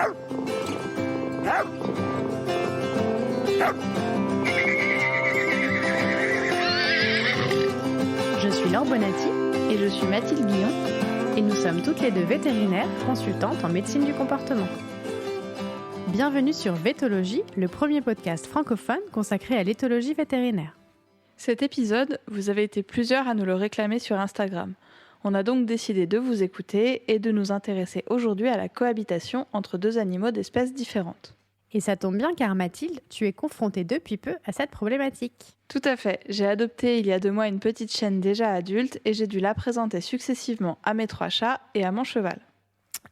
Je suis Laure Bonatti et je suis Mathilde Guillon et nous sommes toutes les deux vétérinaires consultantes en médecine du comportement. Bienvenue sur Vétologie, le premier podcast francophone consacré à l'éthologie vétérinaire. Cet épisode, vous avez été plusieurs à nous le réclamer sur Instagram. On a donc décidé de vous écouter et de nous intéresser aujourd'hui à la cohabitation entre deux animaux d'espèces différentes. Et ça tombe bien car Mathilde, tu es confrontée depuis peu à cette problématique. Tout à fait. J'ai adopté il y a 2 mois une petite chienne déjà adulte et j'ai dû la présenter successivement à mes 3 chats et à mon cheval.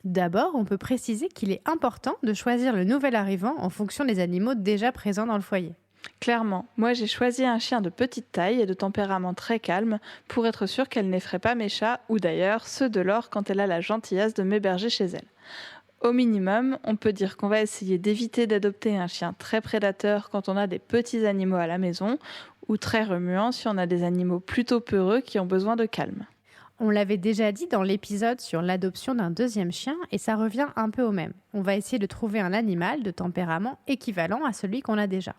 D'abord, on peut préciser qu'il est important de choisir le nouvel arrivant en fonction des animaux déjà présents dans le foyer. Clairement, moi j'ai choisi un chien de petite taille et de tempérament très calme pour être sûre qu'elle n'effraie pas mes chats ou d'ailleurs ceux de Laure quand elle a la gentillesse de m'héberger chez elle. Au minimum, on peut dire qu'on va essayer d'éviter d'adopter un chien très prédateur quand on a des petits animaux à la maison ou très remuant si on a des animaux plutôt peureux qui ont besoin de calme. On l'avait déjà dit dans l'épisode sur l'adoption d'un deuxième chien et ça revient un peu au même. On va essayer de trouver un animal de tempérament équivalent à celui qu'on a déjà.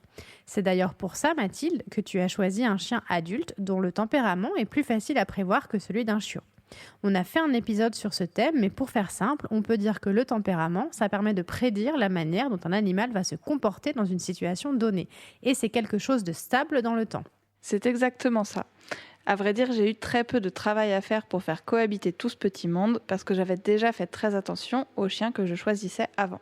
C'est d'ailleurs pour ça, Mathilde, que tu as choisi un chien adulte dont le tempérament est plus facile à prévoir que celui d'un chiot. On a fait un épisode sur ce thème, mais pour faire simple, on peut dire que le tempérament, ça permet de prédire la manière dont un animal va se comporter dans une situation donnée. Et c'est quelque chose de stable dans le temps. C'est exactement ça. À vrai dire, j'ai eu très peu de travail à faire pour faire cohabiter tout ce petit monde parce que j'avais déjà fait très attention aux chiens que je choisissais avant.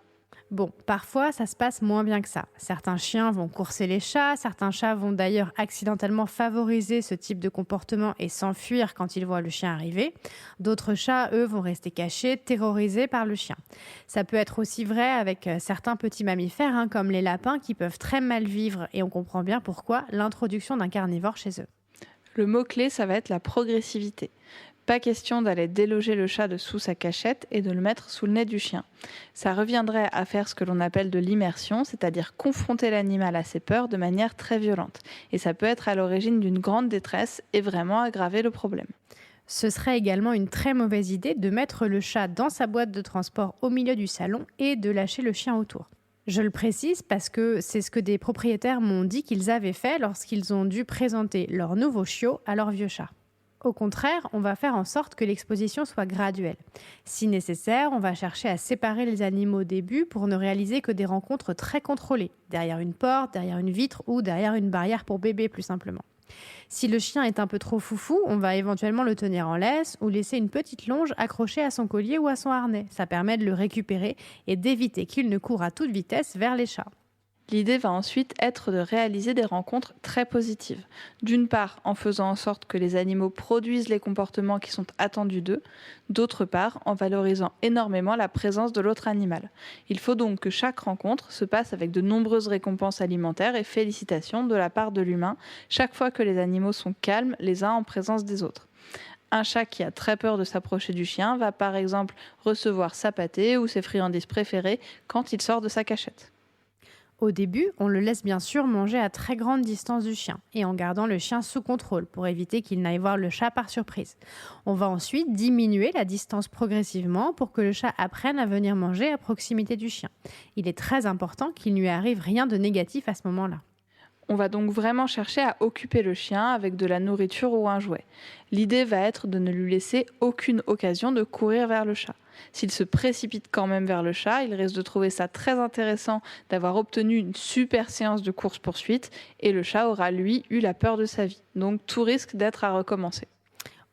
Bon, parfois, ça se passe moins bien que ça. Certains chiens vont courser les chats, certains chats vont d'ailleurs accidentellement favoriser ce type de comportement et s'enfuir quand ils voient le chien arriver. D'autres chats, eux, vont rester cachés, terrorisés par le chien. Ça peut être aussi vrai avec certains petits mammifères, comme les lapins, qui peuvent très mal vivre et on comprend bien pourquoi l'introduction d'un carnivore chez eux. Le mot-clé, ça va être la progressivité. Pas question d'aller déloger le chat de sous sa cachette et de le mettre sous le nez du chien. Ça reviendrait à faire ce que l'on appelle de l'immersion, c'est-à-dire confronter l'animal à ses peurs de manière très violente. Et ça peut être à l'origine d'une grande détresse et vraiment aggraver le problème. Ce serait également une très mauvaise idée de mettre le chat dans sa boîte de transport au milieu du salon et de lâcher le chien autour. Je le précise parce que c'est ce que des propriétaires m'ont dit qu'ils avaient fait lorsqu'ils ont dû présenter leur nouveau chiot à leur vieux chat. Au contraire, on va faire en sorte que l'exposition soit graduelle. Si nécessaire, on va chercher à séparer les animaux au début pour ne réaliser que des rencontres très contrôlées, derrière une porte, derrière une vitre ou derrière une barrière pour bébé plus simplement. Si le chien est un peu trop foufou, on va éventuellement le tenir en laisse ou laisser une petite longe accrochée à son collier ou à son harnais. Ça permet de le récupérer et d'éviter qu'il ne court à toute vitesse vers les chats. L'idée va ensuite être de réaliser des rencontres très positives. D'une part, en faisant en sorte que les animaux produisent les comportements qui sont attendus d'eux. D'autre part, en valorisant énormément la présence de l'autre animal. Il faut donc que chaque rencontre se passe avec de nombreuses récompenses alimentaires et félicitations de la part de l'humain, chaque fois que les animaux sont calmes les uns en présence des autres. Un chat qui a très peur de s'approcher du chien va par exemple recevoir sa pâtée ou ses friandises préférées quand il sort de sa cachette. Au début, on le laisse bien sûr manger à très grande distance du chien et en gardant le chien sous contrôle pour éviter qu'il n'aille voir le chat par surprise. On va ensuite diminuer la distance progressivement pour que le chat apprenne à venir manger à proximité du chien. Il est très important qu'il ne lui arrive rien de négatif à ce moment-là. On va donc vraiment chercher à occuper le chien avec de la nourriture ou un jouet. L'idée va être de ne lui laisser aucune occasion de courir vers le chat. S'il se précipite quand même vers le chat, il risque de trouver ça très intéressant d'avoir obtenu une super séance de course-poursuite et le chat aura lui eu la peur de sa vie. Donc tout risque d'être à recommencer.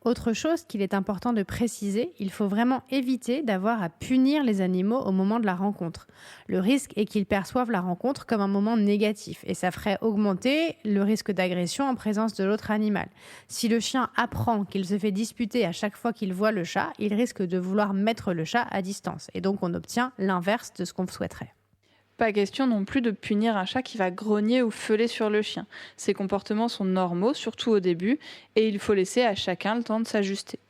Autre chose qu'il est important de préciser, il faut vraiment éviter d'avoir à punir les animaux au moment de la rencontre. Le risque est qu'ils perçoivent la rencontre comme un moment négatif et ça ferait augmenter le risque d'agression en présence de l'autre animal. Si le chien apprend qu'il se fait disputer à chaque fois qu'il voit le chat, il risque de vouloir mettre le chat à distance et donc on obtient l'inverse de ce qu'on souhaiterait. Pas question non plus de punir un chat qui va grogner ou feuler sur le chien. Ces comportements sont normaux, surtout au début, et il faut laisser à chacun le temps de s'ajuster.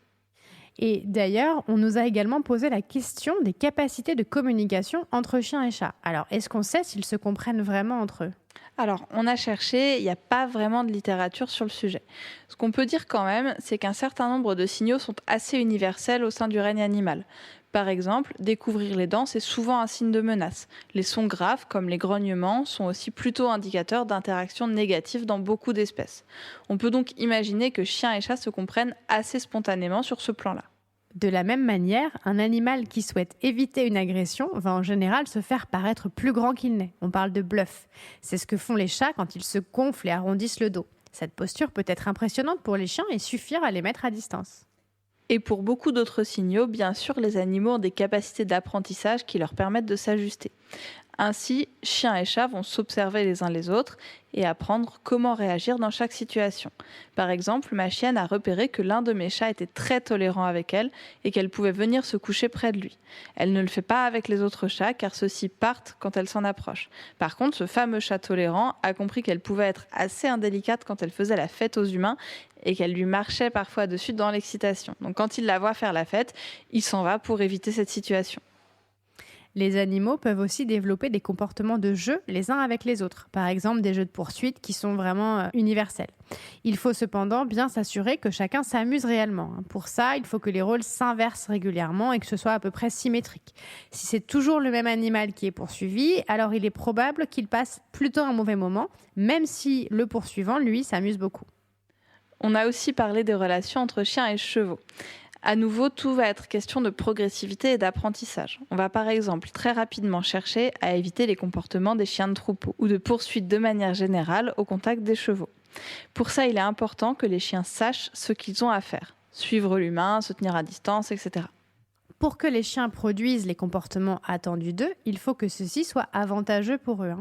Et d'ailleurs, on nous a également posé la question des capacités de communication entre chiens et chats. Alors, est-ce qu'on sait s'ils se comprennent vraiment entre eux ? Alors, on a cherché, il n'y a pas vraiment de littérature sur le sujet. Ce qu'on peut dire quand même, c'est qu'un certain nombre de signaux sont assez universels au sein du règne animal. Par exemple, découvrir les dents, c'est souvent un signe de menace. Les sons graves, comme les grognements, sont aussi plutôt indicateurs d'interactions négatives dans beaucoup d'espèces. On peut donc imaginer que chiens et chats se comprennent assez spontanément sur ce plan-là. De la même manière, un animal qui souhaite éviter une agression va en général se faire paraître plus grand qu'il n'est. On parle de bluff. C'est ce que font les chats quand ils se gonflent et arrondissent le dos. Cette posture peut être impressionnante pour les chiens et suffire à les mettre à distance. Et pour beaucoup d'autres signaux, bien sûr, les animaux ont des capacités d'apprentissage qui leur permettent de s'ajuster. Ainsi, chiens et chats vont s'observer les uns les autres et apprendre comment réagir dans chaque situation. Par exemple, ma chienne a repéré que l'un de mes chats était très tolérant avec elle et qu'elle pouvait venir se coucher près de lui. Elle ne le fait pas avec les autres chats car ceux-ci partent quand elle s'en approche. Par contre, ce fameux chat tolérant a compris qu'elle pouvait être assez indélicate quand elle faisait la fête aux humains et qu'elle lui marchait parfois dessus dans l'excitation. Donc quand il la voit faire la fête, il s'en va pour éviter cette situation. Les animaux peuvent aussi développer des comportements de jeu les uns avec les autres, par exemple des jeux de poursuite qui sont vraiment universels. Il faut cependant bien s'assurer que chacun s'amuse réellement. Pour ça, il faut que les rôles s'inversent régulièrement et que ce soit à peu près symétrique. Si c'est toujours le même animal qui est poursuivi, alors il est probable qu'il passe plutôt un mauvais moment, même si le poursuivant, lui, s'amuse beaucoup. On a aussi parlé des relations entre chiens et chevaux. À nouveau, tout va être question de progressivité et d'apprentissage. On va par exemple très rapidement chercher à éviter les comportements des chiens de troupeau ou de poursuite de manière générale au contact des chevaux. Pour ça, il est important que les chiens sachent ce qu'ils ont à faire. Suivre l'humain, se tenir à distance, etc. Pour que les chiens produisent les comportements attendus d'eux, il faut que ceci soit avantageux pour eux.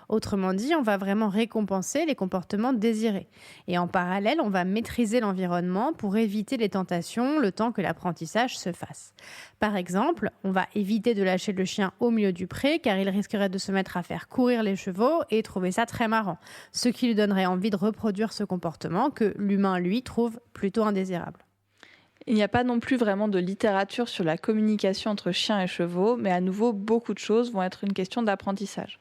Autrement dit, on va vraiment récompenser les comportements désirés. Et en parallèle, on va maîtriser l'environnement pour éviter les tentations le temps que l'apprentissage se fasse. Par exemple, on va éviter de lâcher le chien au milieu du pré car il risquerait de se mettre à faire courir les chevaux et trouver ça très marrant, ce qui lui donnerait envie de reproduire ce comportement que l'humain, lui, trouve plutôt indésirable. Il n'y a pas non plus vraiment de littérature sur la communication entre chiens et chevaux, mais à nouveau, beaucoup de choses vont être une question d'apprentissage.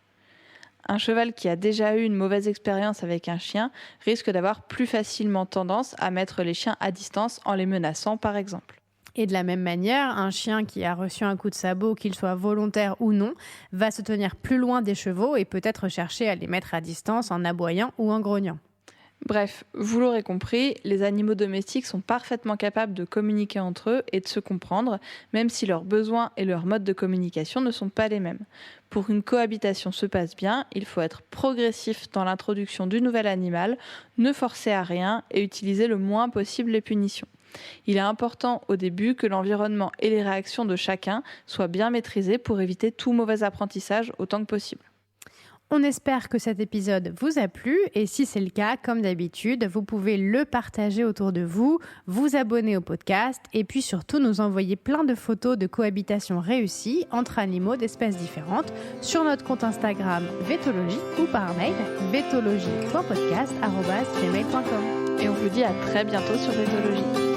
Un cheval qui a déjà eu une mauvaise expérience avec un chien risque d'avoir plus facilement tendance à mettre les chiens à distance en les menaçant, par exemple. Et de la même manière, un chien qui a reçu un coup de sabot, qu'il soit volontaire ou non, va se tenir plus loin des chevaux et peut-être chercher à les mettre à distance en aboyant ou en grognant. Bref, vous l'aurez compris, les animaux domestiques sont parfaitement capables de communiquer entre eux et de se comprendre, même si leurs besoins et leurs modes de communication ne sont pas les mêmes. Pour qu'une cohabitation se passe bien, il faut être progressif dans l'introduction du nouvel animal, ne forcer à rien et utiliser le moins possible les punitions. Il est important au début que l'environnement et les réactions de chacun soient bien maîtrisés pour éviter tout mauvais apprentissage autant que possible. On espère que cet épisode vous a plu et si c'est le cas, comme d'habitude, vous pouvez le partager autour de vous, vous abonner au podcast et puis surtout nous envoyer plein de photos de cohabitation réussie entre animaux d'espèces différentes sur notre compte Instagram Vétologie ou par mail vétologie.podcast@gmail.com. Et on vous dit à très bientôt sur Vétologie.